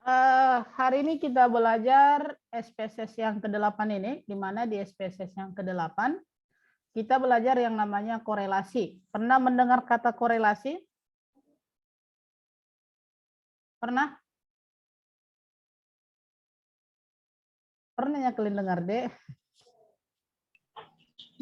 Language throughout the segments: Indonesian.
Hari ini kita belajar SPSS yang ke-8 ini, di mana di SPSS yang ke-8 kita belajar yang namanya korelasi. Pernah mendengar kata korelasi? Pernah? Pernah ya kalian dengar, Dek?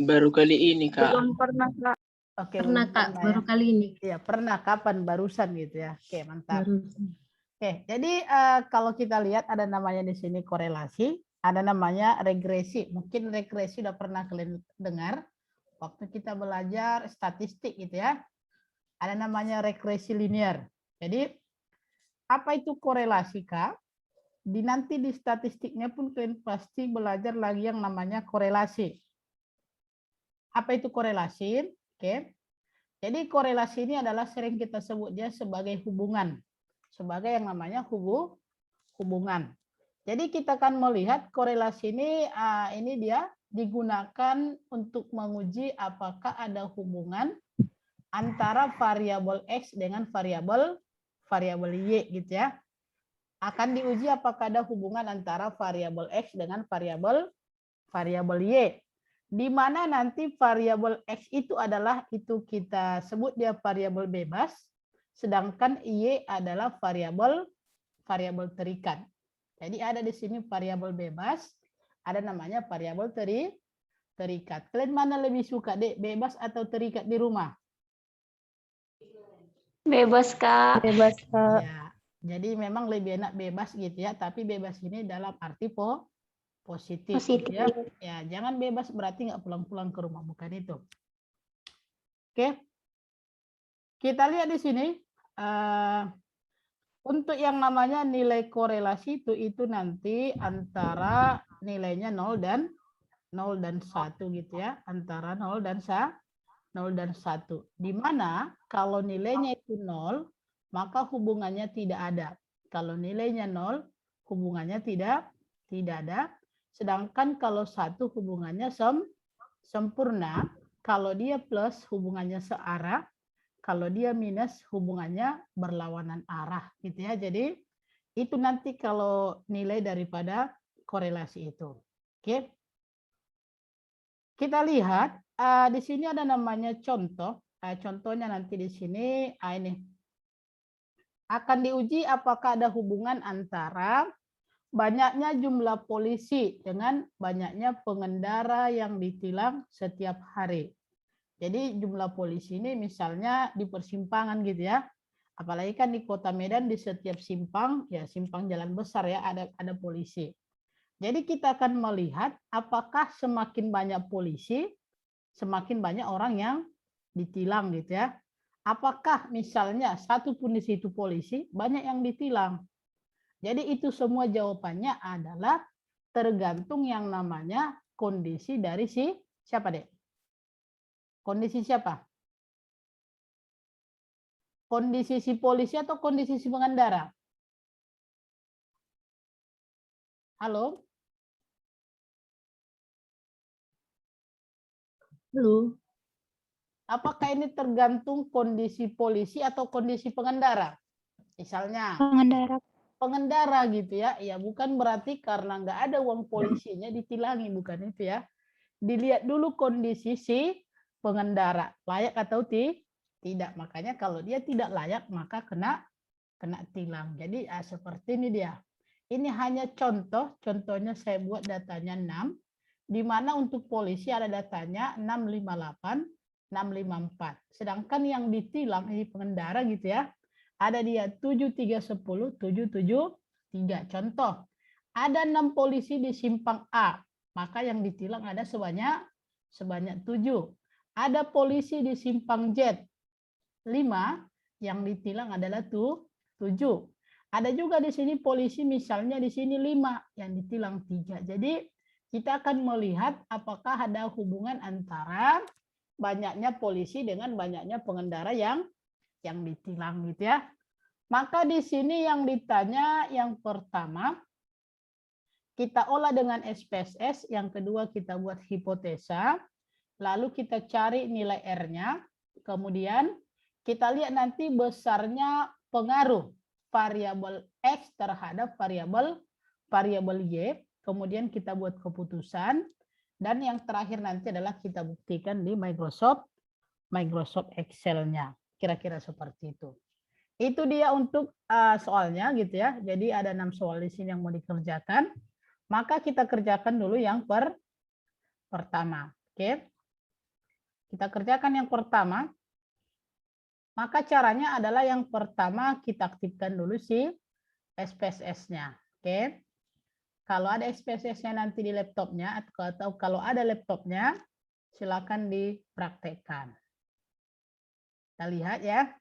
Baru kali ini, Kak. Belum pernah, Kak. Oke, Pernah, belum Kak. pernah Baru ya. kali ini. Iya, pernah kapan barusan gitu ya. Oke, mantap. Barusan. Oke, jadi kalau kita lihat ada namanya di sini korelasi, ada namanya regresi. Mungkin regresi udah pernah kalian dengar waktu kita belajar statistik gitu ya. Ada namanya regresi linear. Jadi apa itu korelasi, Kak? Nanti di statistiknya pun kalian pasti belajar lagi yang namanya korelasi. Apa itu korelasi? Oke. Jadi korelasi ini adalah sering kita sebut dia sebagai hubungan. Sebagai yang namanya hubungan. Jadi kita akan melihat korelasi ini dia digunakan untuk menguji apakah ada hubungan antara variabel X dengan variabel Y gitu ya. Akan diuji apakah ada hubungan antara variabel X dengan variabel Y. Di mana nanti variabel X itu adalah itu kita sebut dia variabel bebas, sedangkan Y adalah variabel terikat. Jadi ada di sini variabel bebas, ada namanya variabel terikat. Kalian mana lebih suka, Dek? Bebas atau terikat di rumah? Bebas, Kak. Bebas, Kak. Ya, jadi memang lebih enak bebas gitu ya, tapi bebas ini dalam arti positif. Gitu ya. Ya, jangan bebas berarti nggak pulang-pulang ke rumah, bukan itu. Oke, kita lihat di sini. Untuk yang namanya nilai korelasi itu nanti antara nilainya 0 dan 1 gitu ya, antara 0 dan 1. Di mana kalau nilainya itu 0, maka hubungannya tidak ada. Kalau nilainya 0, hubungannya tidak ada. Sedangkan kalau 1 hubungannya sempurna, kalau dia plus hubungannya searah, kalau dia minus hubungannya berlawanan arah gitu ya. Jadi itu nanti kalau nilai daripada korelasi itu. Oke. Kita lihat di sini ada namanya contoh. Contohnya nanti di sini ini akan diuji apakah ada hubungan antara banyaknya jumlah polisi dengan banyaknya pengendara yang ditilang setiap hari. Jadi jumlah polisi ini misalnya di persimpangan gitu ya. Apalagi kan di Kota Medan di setiap simpang, ya simpang jalan besar ya ada polisi. Jadi kita akan melihat apakah semakin banyak polisi, semakin banyak orang yang ditilang gitu ya. Apakah misalnya satu pun di situ polisi, banyak yang ditilang. Jadi itu semua jawabannya adalah tergantung yang namanya kondisi dari si siapa deh? Kondisi siapa? Kondisi si polisi atau kondisi si pengendara? Halo? Halo. Apakah ini tergantung kondisi polisi atau kondisi pengendara? Misalnya pengendara gitu ya. Ya bukan berarti karena nggak ada uang polisinya ditilangi, bukan itu ya. Dilihat dulu kondisi si pengendara, layak atau tidak. Makanya kalau dia tidak layak maka kena tilang. Jadi seperti ini dia. Ini hanya contoh, contohnya saya buat datanya 6, di mana untuk polisi ada datanya 658, 654. Sedangkan yang ditilang ini pengendara gitu ya, ada dia 7310, 773. Contoh, ada 6 polisi di simpang A, maka yang ditilang ada sebanyak 7. Ada polisi di simpang Z, 5, yang ditilang adalah 7. Ada juga di sini polisi misalnya di sini 5, yang ditilang 3. Jadi kita akan melihat apakah ada hubungan antara banyaknya polisi dengan banyaknya pengendara yang ditilang gitu ya. Maka di sini yang ditanya yang pertama kita olah dengan SPSS, yang kedua kita buat hipotesa, lalu kita cari nilai R-nya, kemudian kita lihat nanti besarnya pengaruh variabel X terhadap variabel Y, kemudian kita buat keputusan, dan yang terakhir nanti adalah kita buktikan di Microsoft Excel-nya. Kira-kira seperti itu. Itu dia untuk soalnya gitu ya. Jadi ada 6 soal di sini yang mau dikerjakan. Maka kita kerjakan dulu yang pertama. Oke. Kita kerjakan yang pertama. Maka caranya adalah yang pertama kita aktifkan dulu si SPSS-nya. Oke. Kalau ada SPSS-nya nanti di laptopnya atau kalau ada laptopnya, silakan dipraktekkan. Kita lihat ya.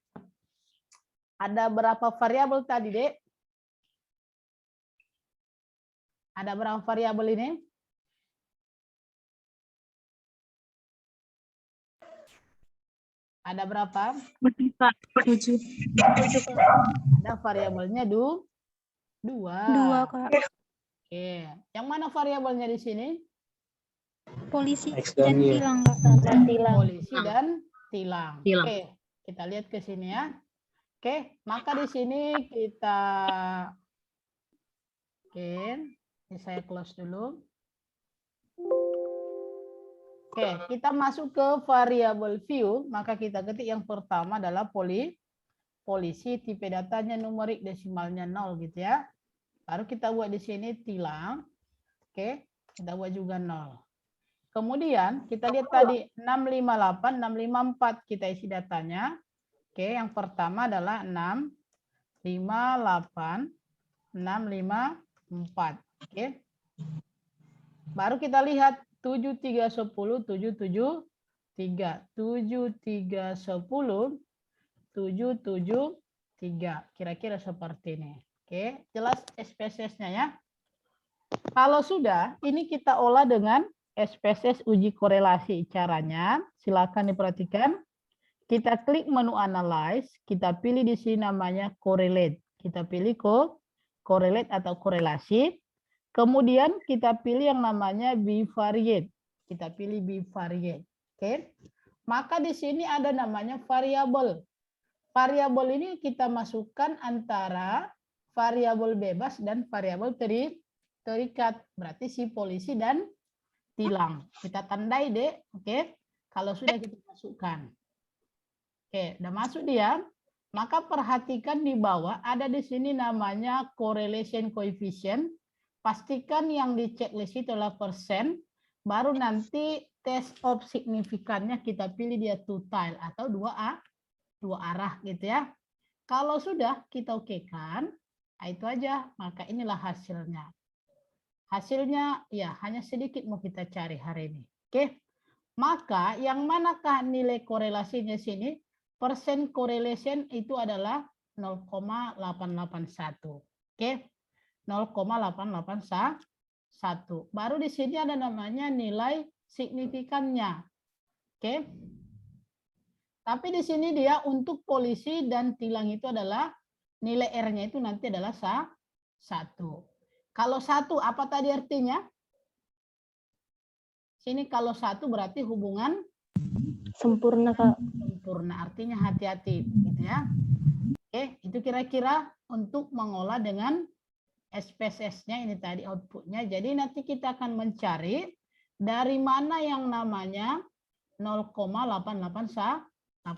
Ada berapa variabel tadi, Dek? Ada berapa variabel ini? Ada berapa? 7. Ada variabelnya 2. 2, Kak. Oke. Yang mana variabelnya di sini? Polisi X dan dan Y. tilang, Kak. Polisi dan tilang. Oke, kita lihat ke sini ya. Oke, maka di sini kita ini saya close dulu. Oke, kita masuk ke variabel view, maka kita ketik yang pertama adalah polisi, tipe datanya numerik, desimalnya 0 gitu ya. Baru kita buat di sini tilang. Oke, kita buat juga 0. Kemudian kita lihat tadi 658, 654 kita isi datanya. Oke, yang pertama adalah 658, 654. Oke. Baru kita lihat 7310, 773. 7310, 773. Kira-kira seperti ini. Oke, jelas SPSS-nya ya. Kalau sudah, ini kita olah dengan SPSS uji korelasi. Caranya, silakan diperhatikan. Kita klik menu Analyze, kita pilih di sini namanya Correlate. Kita pilih Correlate atau korelasi. Kemudian kita pilih yang namanya Bivariate. Kita pilih Bivariate. Oke. Maka di sini ada namanya variabel. Variabel ini kita masukkan antara variabel bebas dan variabel terikat. Berarti si polisi dan tilang. Kita tandai deh. Oke. Kalau sudah kita masukkan. Oke, udah masuk dia. Maka perhatikan di bawah ada di sini namanya correlation coefficient. Pastikan yang di checklist itu adalah persen. Baru nanti test of signifikannya kita pilih dia two tile atau dua arah gitu ya. Kalau sudah kita okekan, nah itu aja. Maka inilah hasilnya. Hasilnya ya hanya sedikit mau kita cari hari ini. Oke. Maka yang manakah nilai korelasinya sini? Persen correlation itu adalah 0,881. Oke. 0,881. Baru di sini ada namanya nilai signifikannya. Oke. Tapi di sini dia untuk polisi dan tilang itu adalah nilai R-nya itu nanti adalah 1. Kalau 1 apa tadi artinya? Sini kalau 1 berarti hubungan Sempurna, Kak. sempurna, artinya hati-hati gitu ya. Oke, itu kira-kira untuk mengolah dengan SPSS-nya ini tadi outputnya. Jadi nanti kita akan mencari dari mana yang namanya 0,881,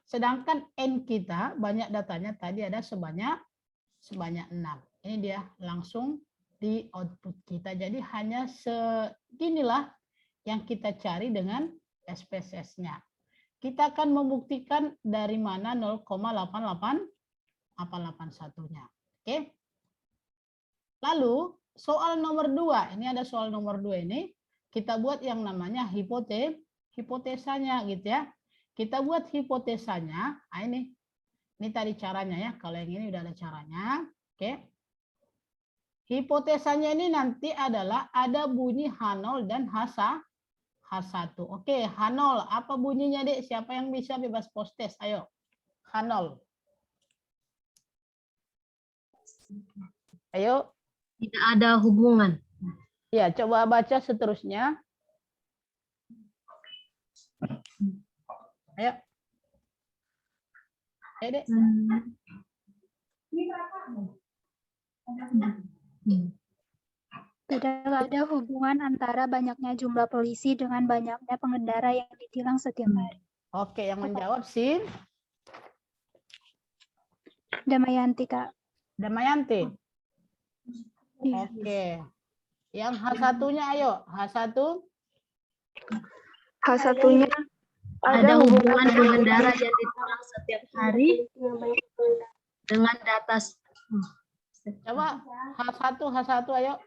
sedangkan N kita banyak datanya tadi ada sebanyak 6. Ini dia langsung di output kita. Jadi hanya seginilah yang kita cari dengan SPSS-nya. Kita akan membuktikan dari mana 0,881-nya. Oke. Lalu soal nomor 2, ini ada soal nomor 2 ini, kita buat yang namanya hipotesanya gitu ya. Kita buat hipotesanya, nah ini tadi caranya ya, kalau yang ini udah ada caranya. Oke. Hipotesanya ini nanti adalah ada bunyi H0 dan H1. Oke, H0, apa bunyinya, Dek? Siapa yang bisa bebas post-test? Ayo, H0. Ayo. Tidak ada hubungan. Ya, coba baca seterusnya. Ayo. Ayo, Dek. Ada hubungan antara banyaknya jumlah polisi dengan banyaknya pengendara yang ditilang setiap hari. Oke, yang menjawab Sin Damayanti, Kak. Damayanti. Iya. Oke. Yang H1-nya ayo, H1. H1-nya ada hubungan pengendara yang ditilang setiap hari dengan data. Coba H1 ayo.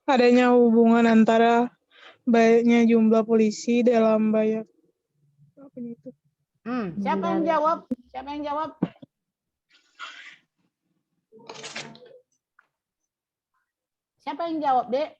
Adanya hubungan antara banyaknya jumlah polisi dalam banyak apa itu? Siapa yang jawab? Siapa yang jawab? Siapa yang jawab, Dek?